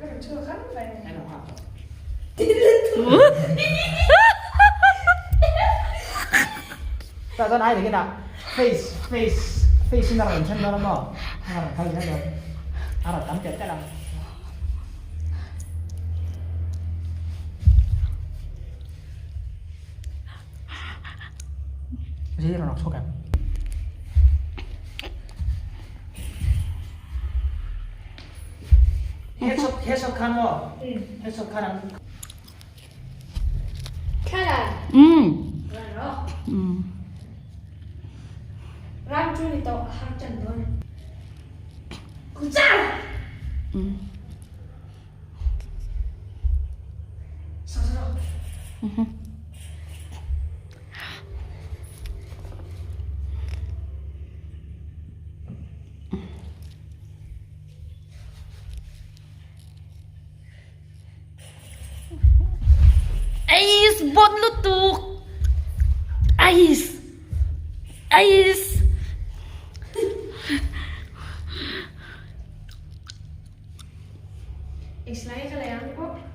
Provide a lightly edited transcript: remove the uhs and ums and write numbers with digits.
kan chưa khăn vậy. Em nào học. 자, 전 아이 되겠다. 페이스 나라 괜찮나 뭐. 하나 가기 전에 알아 담게 때라. 이제 일어나 소감. 해석하면 해석하는 Kala. 음. Rồi. 음. Ram chưa thì tao hai chân thôi. Cú sao? 음. Sao? Ais, bot lutuk. Ais. Ik sla je gelijk aan.